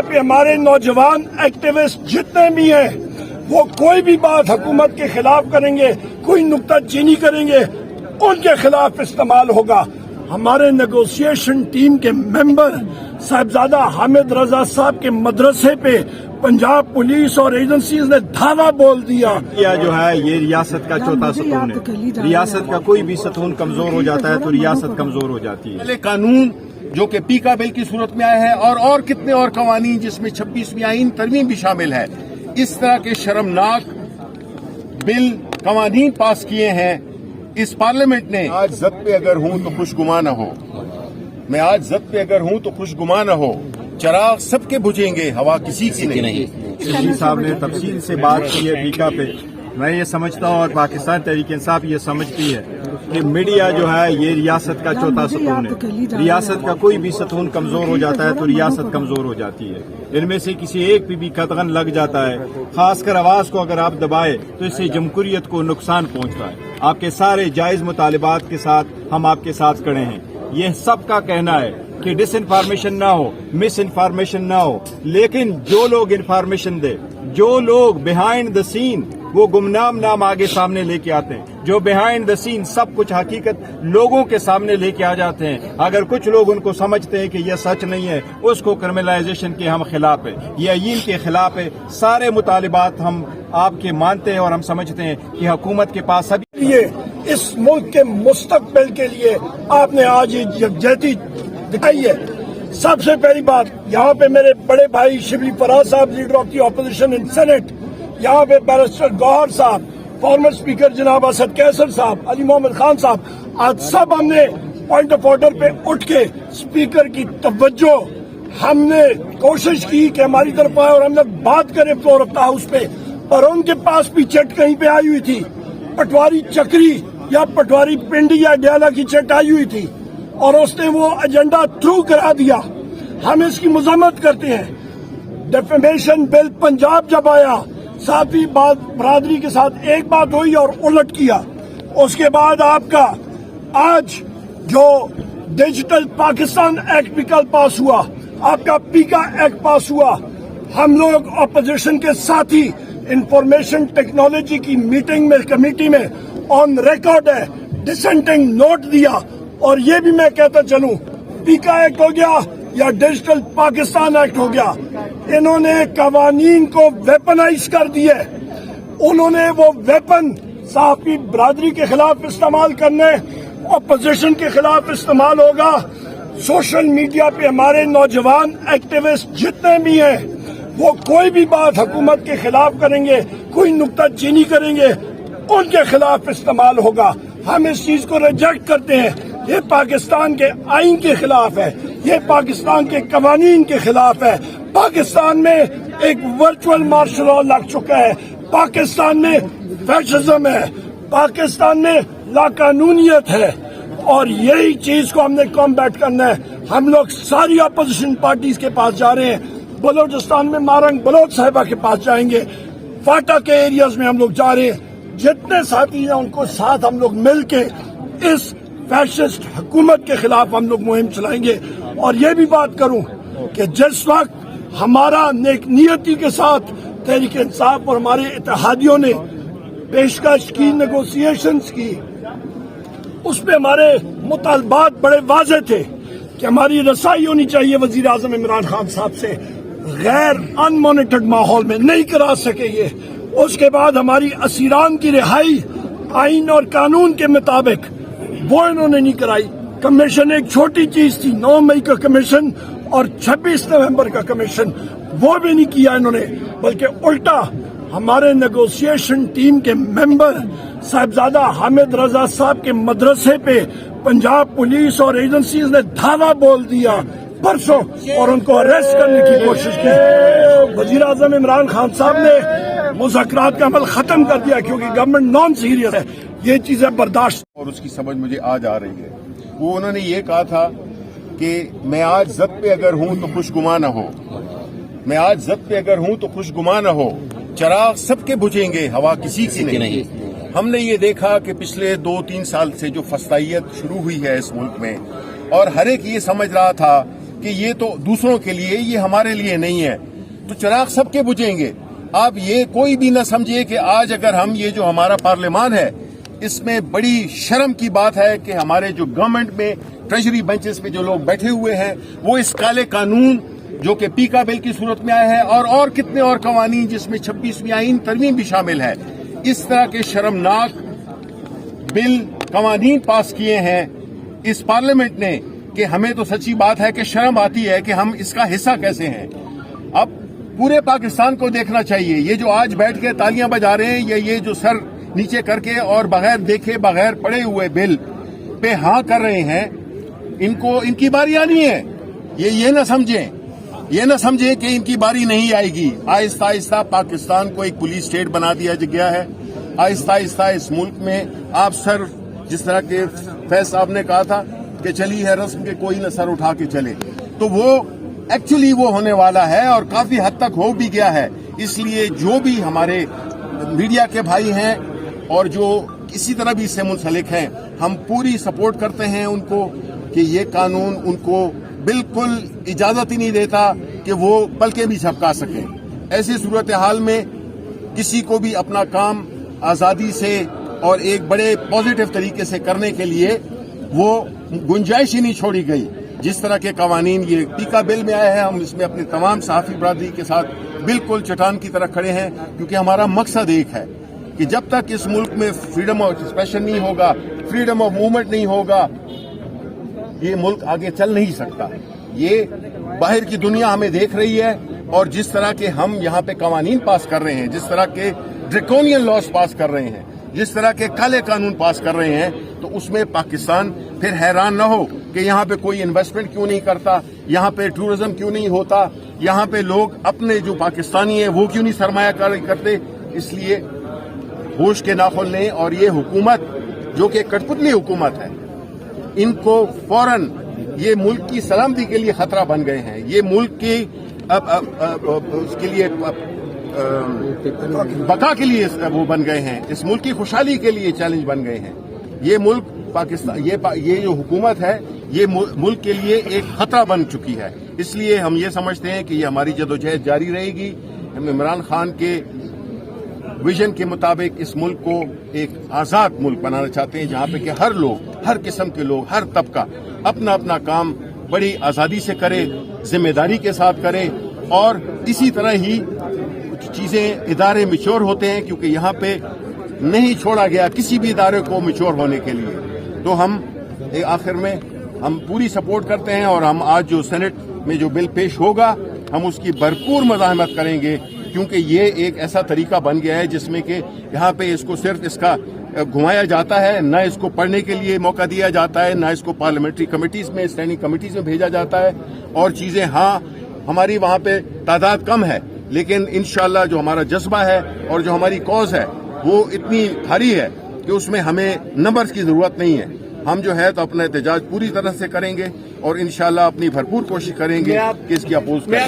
پہ ہمارے نوجوان ایکٹیوسٹ جتنے بھی ہیں وہ کوئی بھی بات حکومت کے خلاف کریں گے، کوئی نکتہ چینی کریں گے، ان کے خلاف استعمال ہوگا۔ ہمارے نیگوسیشن ٹیم کے ممبر صاحبزادہ حامد رضا صاحب کے مدرسے پہ پنجاب پولیس اور ایجنسیز نے دھاوا بول دیا۔ جو ہے یہ ریاست کا چوتھا ستون ہے، ریاست کا کوئی بھی ستون کمزور ہو جاتا ہے تو ریاست کمزور ہو جاتی ہے۔ قانون جو کہ پیکا بل کی صورت میں آیا ہے اور کتنے اور قوانین جس میں 26ویں آئین ترمیم بھی شامل ہے، اس طرح کے شرمناک بل قوانین پاس کیے ہیں اس پارلیمنٹ نے۔ آج زد پہ اگر ہوں تو خوش گمان نہ ہو، میں آج زد پہ اگر ہوں تو خوش گمان نہ ہو، چراغ سب کے بجھیں گے، ہوا کسی کی نہیں۔ شفیع صاحب نے تفصیل سے بات کی ہے پیکا پہ۔ میں یہ سمجھتا ہوں اور پاکستان تحریک انصاف یہ سمجھتی ہے کہ میڈیا جو ہے یہ ریاست کا چوتھا ستون ہے، ریاست کا کوئی بھی ستون کمزور ہو جاتا ہے تو ریاست کمزور ہو جاتی ہے۔ ان میں سے کسی ایک پہ بھی قدغن لگ جاتا ہے، خاص کر آواز کو اگر آپ دبائے تو اس سے جمہوریت کو نقصان پہنچتا ہے۔ آپ کے سارے جائز مطالبات کے ساتھ ہم آپ کے ساتھ کھڑے ہیں۔ یہ سب کا کہنا ہے کہ ڈس انفارمیشن نہ ہو، مس انفارمیشن نہ ہو، لیکن جو لوگ انفارمیشن دے، جو لوگ بیہائنڈ دا سین وہ گمنام نام آگے سامنے لے کے آتے ہیں، جو بیہائنڈ دا سین سب کچھ حقیقت لوگوں کے سامنے لے کے آ جاتے ہیں، اگر کچھ لوگ ان کو سمجھتے ہیں کہ یہ سچ نہیں ہے، اس کو کرمنلائزیشن کے ہم خلاف ہے، یہ آئین کے خلاف ہے۔ سارے مطالبات ہم آپ کے مانتے ہیں اور ہم سمجھتے ہیں کہ حکومت کے پاس ابھی اس ملک کے مستقبل کے لیے آپ نے آج یکجہتی دکھائی ہے۔ سب سے پہلی بات، یہاں پہ میرے بڑے بھائی شبلی فراز صاحب leader of the opposition in senate, یہاں پہ بیرسٹر گوہر صاحب، فارمر اسپیکر جناب اسد کیسر صاحب، علی محمد خان صاحب، آج سب ہم نے پوائنٹ آف آرڈر پہ اٹھ کے اسپیکر کی توجہ ہم نے کوشش کی کہ ہماری طرف آئے اور ہم نے بات کرے فلور آف دا ہاؤس پہ، اور ان کے پاس بھی چٹ کہیں پہ آئی ہوئی تھی، پٹواری چکری یا پٹواری پنڈی یا ڈیالہ کی چٹ آئی ہوئی تھی اور اس نے وہ ایجنڈا تھرو کرا دیا۔ ہم اس کی مذمت کرتے ہیں۔ ڈیفیمیشن بل پنجاب جب آیا، صحافی برادری کے ساتھ ایک بات ہوئی اور الٹ کیا۔ اس کے بعد آپ کا آج جو ڈیجیٹل پاکستان ایکٹ بھی کل پاس ہوا، آپ کا پیکا ایکٹ پاس ہوا۔ ہم لوگ اپوزیشن کے ساتھی انفارمیشن ٹیکنالوجی کی میٹنگ میں کمیٹی میں آن ریکارڈ ہے، ڈسینٹنگ نوٹ دیا، اور یہ بھی میں کہتا چلوں پیکا ایکٹ ہو گیا یا ڈیجیٹل پاکستان ایکٹ ہو گیا، انہوں نے قوانین کو ویپنائز کر دیے۔ انہوں نے وہ ویپن صحافی برادری کے خلاف استعمال کرنے، اپوزیشن کے خلاف استعمال ہوگا۔ سوشل میڈیا پہ ہمارے نوجوان ایکٹیوسٹ جتنے بھی ہیں وہ کوئی بھی بات حکومت کے خلاف کریں گے، کوئی نکتہ چینی کریں گے، ان کے خلاف استعمال ہوگا۔ ہم اس چیز کو ریجیکٹ کرتے ہیں۔ یہ پاکستان کے آئین کے خلاف ہے، یہ پاکستان کے قوانین کے خلاف ہے۔ پاکستان میں ایک ورچوئل مارشل لا لگ چکا ہے، پاکستان میں فیشزم ہے، پاکستان میں لاقانونیت ہے، اور یہی چیز کو ہم نے کمبیٹ کرنا ہے۔ ہم لوگ ساری اپوزیشن پارٹیز کے پاس جا رہے ہیں، بلوچستان میں مارنگ بلوچ صاحبہ کے پاس جائیں گے، فاٹا کے ایریاز میں ہم لوگ جا رہے ہیں۔ جتنے ساتھی ہیں ان کو ساتھ ہم لوگ مل کے اس فیشسٹ حکومت کے خلاف ہم لوگ مہم چلائیں گے۔ اور یہ بھی بات کروں کہ جس وقت ہمارا نیک نیتی کے ساتھ تحریک انصاف اور ہمارے اتحادیوں نے پیشکش کی، نیگوسیشنز کی، اس پہ ہمارے مطالبات بڑے واضح تھے کہ ہماری رسائی ہونی چاہیے وزیر اعظم عمران خان صاحب سے، غیر ان مانیٹرڈ ماحول میں نہیں کرا سکے یہ۔ اس کے بعد ہماری اسیران کی رہائی آئین اور قانون کے مطابق وہ انہوں نے نہیں کرائی۔ کمیشن ایک چھوٹی چیز تھی، 9 مئی کا کمیشن اور 26 نومبر کا کمیشن، وہ بھی نہیں کیا انہوں نے، بلکہ الٹا ہمارے نیگوسیشن ٹیم کے ممبر صاحبزادہ حامد رضا صاحب کے مدرسے پہ پنجاب پولیس اور ایجنسیز نے دھاوا بول دیا پرسوں اور ان کو اریسٹ کرنے کی کوشش کی۔ وزیر اعظم عمران خان صاحب نے مذاکرات کا عمل ختم کر دیا کیونکہ گورنمنٹ نان سیریس ہے، یہ چیزیں برداشت۔ اور اس کی سمجھ مجھے آج آ رہی ہے۔ وہ انہوں نے یہ کہا تھا کہ میں آج زد پہ اگر ہوں تو خوش گمان نہ ہو، میں آج زد پہ اگر ہوں تو خوش گمان نہ ہو، چراغ سب کے بجھیں گے، ہوا کسی کی نہیں۔ ہم نے یہ دیکھا کہ پچھلے 2-3 سال سے جو فسطائیت شروع ہوئی ہے اس ملک میں، اور ہر ایک یہ سمجھ رہا تھا کہ یہ تو دوسروں کے لیے، یہ ہمارے لیے نہیں ہے، تو چراغ سب کے بجھیں گے۔ آپ یہ کوئی بھی نہ سمجھے کہ آج اگر ہم یہ جو ہمارا پارلیمان ہے، اس میں بڑی شرم کی بات ہے کہ ہمارے جو گورنمنٹ میں ٹریجری بینچز پہ جو لوگ بیٹھے ہوئے ہیں، وہ اس کالے قانون جو کہ پیکا بل کی صورت میں آیا ہے اور کتنے اور قوانین جس میں 26ویں آئین ترمیم بھی شامل ہے، اس طرح کے شرمناک بل قوانین پاس کیے ہیں اس پارلیمنٹ نے کہ ہمیں تو سچی بات ہے کہ شرم آتی ہے کہ ہم اس کا حصہ کیسے ہیں۔ اب پورے پاکستان کو دیکھنا چاہیے، یہ جو آج بیٹھ کے تالیاں بجا رہے ہیں یا یہ جو سر نیچے کر کے اور بغیر دیکھے بغیر پڑے ہوئے بل پہ ہاں کر رہے ہیں، ان کی باری آنی ہے۔ یہ نہ سمجھیں کہ ان کی باری نہیں آئے گی۔ آہستہ آہستہ پاکستان کو ایک پولیس اسٹیٹ بنا دیا گیا ہے۔ آہستہ آہستہ اس ملک میں آپ سر، جس طرح کے فیض صاحب نے کہا تھا کہ چلی ہے رسم کے کوئی نہ سر اٹھا کے چلے، تو وہ ایکچولی وہ ہونے والا ہے اور کافی حد تک ہو بھی گیا ہے۔ اس لیے جو بھی ہمارے میڈیا کے بھائی ہیں اور جو کسی طرح بھی اس سے منسلک ہیں، ہم پوری سپورٹ کرتے ہیں ان کو کہ یہ قانون ان کو بالکل اجازت ہی نہیں دیتا کہ وہ پلکیں بھی جھپکا سکیں۔ ایسی صورتحال میں کسی کو بھی اپنا کام آزادی سے اور ایک بڑے پازیٹو طریقے سے کرنے کے لیے وہ گنجائش ہی نہیں چھوڑی گئی۔ جس طرح کے قوانین یہ پیکا بل میں آئے ہیں، ہم اس میں اپنے تمام صحافی برادری کے ساتھ بالکل چٹان کی طرح کھڑے ہیں، کیونکہ ہمارا مقصد ایک ہے کہ جب تک اس ملک میں فریڈم آف ایکسپریشن نہیں ہوگا، فریڈم آف موومنٹ نہیں ہوگا، یہ ملک آگے چل نہیں سکتا۔ یہ باہر کی دنیا ہمیں دیکھ رہی ہے، اور جس طرح کے ہم یہاں پہ قوانین پاس کر رہے ہیں، جس طرح کے ڈریکونین لاز پاس کر رہے ہیں، جس طرح کے کالے قانون پاس کر رہے ہیں، تو اس میں پاکستان پھر حیران نہ ہو کہ یہاں پہ کوئی انویسٹمنٹ کیوں نہیں کرتا، یہاں پہ ٹورزم کیوں نہیں ہوتا، یہاں پہ لوگ اپنے جو پاکستانی ہیں وہ کیوں نہیں سرمایہ کاری کرتے۔ اس لیے ہوش کے ناخن لیں، اور یہ حکومت جو کہ کٹپتلی حکومت ہے، ان کو فوراً، یہ ملک کی سلامتی کے لیے خطرہ بن گئے ہیں، یہ ملک کی اس کے لیے بقا کے لیے وہ بن گئے ہیں، اس ملک کی خوشحالی کے لیے چیلنج بن گئے ہیں۔ یہ ملک پاکستان، یہ جو حکومت ہے، یہ ملک کے لیے ایک خطرہ بن چکی ہے۔ اس لیے ہم یہ سمجھتے ہیں کہ یہ ہماری جدوجہد جاری رہے گی۔ ہم عمران خان کے ویژن کے مطابق اس ملک کو ایک آزاد ملک بنانا چاہتے ہیں، جہاں پہ کہ ہر لوگ، ہر قسم کے لوگ، ہر طبقہ اپنا اپنا کام بڑی آزادی سے کرے، ذمہ داری کے ساتھ کرے، اور اسی طرح ہی چیزیں، ادارے میچور ہوتے ہیں، کیونکہ یہاں پہ نہیں چھوڑا گیا کسی بھی ادارے کو میچور ہونے کے لیے۔ تو ہم آخر میں ہم پوری سپورٹ کرتے ہیں، اور ہم آج جو سینٹ میں جو بل پیش ہوگا، ہم اس کی بھرپور مزاحمت کریں گے، کیونکہ یہ ایک ایسا طریقہ بن گیا ہے جس میں کہ یہاں پہ اس کو صرف اس کا گھمایا جاتا ہے، نہ اس کو پڑھنے کے لیے موقع دیا جاتا ہے، نہ اس کو پارلیمنٹری کمیٹیز میں، اسٹینڈنگ کمیٹیز میں بھیجا جاتا ہے، اور چیزیں، ہاں ہماری وہاں پہ تعداد کم ہے، لیکن انشاءاللہ جو ہمارا جذبہ ہے اور جو ہماری کاز ہے وہ اتنی بھاری ہے کہ اس میں ہمیں نمبرز کی ضرورت نہیں ہے۔ ہم جو ہے تو اپنا احتجاج پوری طرح سے کریں گے، اور انشاءاللہ اپنی بھرپور کوشش کریں گے کہ اس کی اپوز کریں۔